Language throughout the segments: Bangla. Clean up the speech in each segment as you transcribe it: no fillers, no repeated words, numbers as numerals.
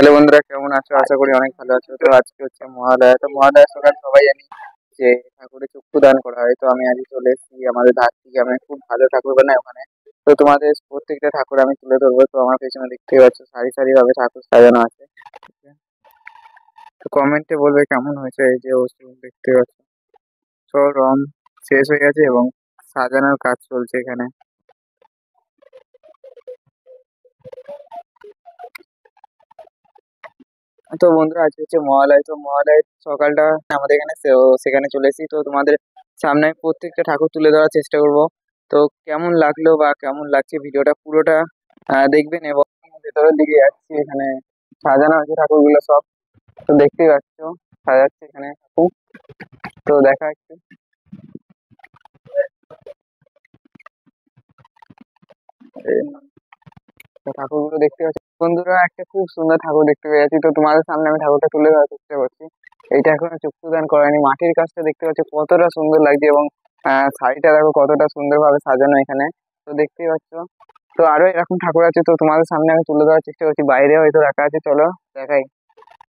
হ্যালো বন্ধুরা, কেমন আছো? আশা করি অনেক ভালো আছো। তো আজকে হচ্ছে মহালয়া। তো মহালয়ার সকাল সবাই জানি যে ঠাকুরের চক্ষুদান করা হয়। তো আমি আজকে চলে এসেছি আমাদের ধাত্রী গ্রামে, খুব ভালো ঠাকুর বানায় ওখানে। তো তোমাদের প্রত্যেকটা ঠাকুর আমি তুলে ধরবো। তো আমার পেছনে দেখতে পাচ্ছ সারি সারি ভাবে ঠাকুর সাজানো আছে। তো কমেন্টে বলবে কেমন হয়েছে। এই যে অবস্থা দেখতে পাচ্ছ, সব রং শেষ হয়ে গেছে এবং সাজানোর কাজ চলছে এখানে। তো বন্ধুরা, আজকে হচ্ছে মহালয়। তো মহালয়ের সকালটা আমাদের এখানে সেখানে চলে এসেছি। তো তোমাদের সামনে আমি প্রত্যেকটা ঠাকুর তুলে ধরার চেষ্টা করব। তো কেমন লাগলো বা কেমন লাগছে ভিডিওটা পুরোটা দেখবেন। এবং ভেতরের দিকে যাচ্ছি, এখানে সাজানো আছে ঠাকুরগুলো সব। তো দেখতেই পাচ্ছ সাজাচ্ছে এখানে ঠাকুর। তো দেখা যাচ্ছে ঠাকুরগুলো দেখতে পাচ্ছি বন্ধুরা, একটা খুব সুন্দর ঠাকুর দেখতে পেয়েছি। তো তোমাদের সামনে আমি ঠাকুরটা তুলে ধরার চেষ্টা করছি। এইটা এখনো চক্ষুদান করায়নি। মাটির কাজটা দেখতে পাচ্ছি কতটা সুন্দর লাগছে এবং শাড়িটা দেখো কতটা সুন্দর ভাবে সাজানো এখানে। তো দেখতেই পাচ্ছ। তো আরো এরকম ঠাকুর আছে, তো তোমাদের সামনে আমি তুলে ধরার চেষ্টা করছি। বাইরে হয়তো রাখা আছে, চলো দেখাই।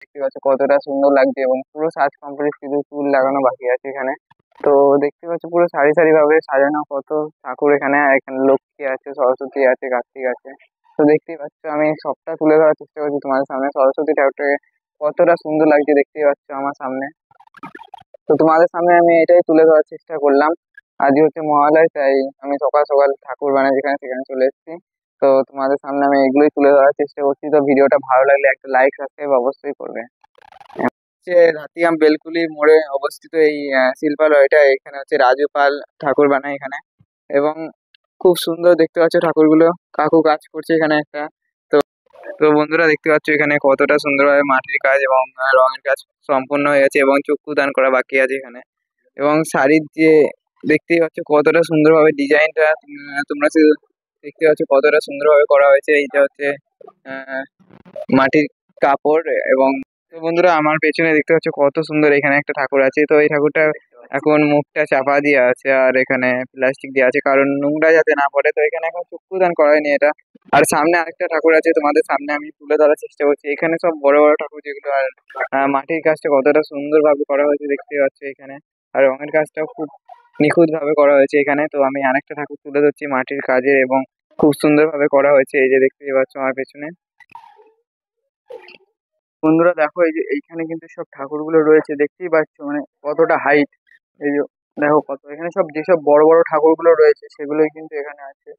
দেখতে পাচ্ছ কতটা সুন্দর লাগছে এবং পুরো সাজ কমপ্লিট, শুধু ফুল লাগানো বাকি আছে এখানে। তো দেখতে পাচ্ছ পুরো সারি সারি ভাবে সাজানো কত ঠাকুর এখানে। আর এখানে লক্ষ্মী আছে, সরস্বতী আছে, কার্তিক আছে। তো দেখতেই পাচ্ছ আমি সবটা তুলে ধরার চেষ্টা করছি তোমাদের সামনে। সরস্বতী ঠাকুরটাকে কতটা সুন্দর লাগছে দেখতেই পাচ্ছ আমার সামনে। তো তোমাদের সামনে আমি এটাই তুলে ধরার চেষ্টা করলাম। আজকে হচ্ছে মহালয়, তাই আমি সকাল সকাল ঠাকুর বানাই যেখানে সেখানে চলে এসেছি। তো তোমাদের সামনে আমি এগুলোই তুলে ধরার চেষ্টা করছি। তো ভিডিওটা ভালো লাগলে একটা লাইক সাবস্ক্রাইব অবশ্যই করবে। হচ্ছে রাতিয়াম বেলকুলি মোড়ে অবস্থিত এই শিল্পালয়টা। এখানে হচ্ছে রাজু পাল ঠাকুর বানায় এখানে। এবং খুব সুন্দর দেখতে পাচ্ছ ঠাকুরগুলো। কাকু কাজ করছে এখানে একটা। তো তো বন্ধুরা দেখতে পাচ্ছ এখানে কতটা সুন্দরভাবে মাটির কাজ এবং রঙের কাজ সম্পূর্ণ হয়ে গেছে এবং চক্ষুদান করা বাকি আছে এখানে। এবং শাড়ির যে দেখতেই পাচ্ছ কতটা সুন্দরভাবে ডিজাইনটা, তোমরা শুধু দেখতে পাচ্ছ কতটা সুন্দরভাবে করা হয়েছে। এইটা হচ্ছে আহ, মাটির কাপড়। এবং তো বন্ধুরা আমার পেছনে দেখতে পাচ্ছ কত সুন্দর এখানে একটা ঠাকুর আছে। তো এই ঠাকুরটা এখন মুখটা চাপা দিয়ে আছে আর এখানে প্লাস্টিক দিয়ে আছে, কারণ নোংরা যাতে না পড়ে। তো এখানে এখন চক্ষুদান করা হয়নি এটা। আর সামনে আরেকটা ঠাকুর আছে, তোমাদের সামনে আমি তুলে ধরার চেষ্টা করছি। এখানে সব বড় বড় ঠাকুর যেগুলো। আর মাটির কাজটা কতটা সুন্দর ভাবে করা হয়েছে দেখতে পাচ্ছ এখানে। আর রঙের কাজটাও খুব নিখুঁত ভাবে করা হয়েছে এখানে। তো আমি আরেকটা ঠাকুর তুলে ধরছি মাটির কাজে এবং খুব সুন্দর ভাবে করা হয়েছে। এই যে দেখতেই পাচ্ছ আমার পেছনে। বন্ধুরা দেখো, এই যে এইখানে কিন্তু সব ঠাকুরগুলো রয়েছে, দেখতেই পাচ্ছ মানে কতটা হাইট। এই যে দেখো কত এখানে সব যেসব বড় বড় ঠাকুরগুলো রয়েছে সেগুলোই কিন্তু এখানে আছে।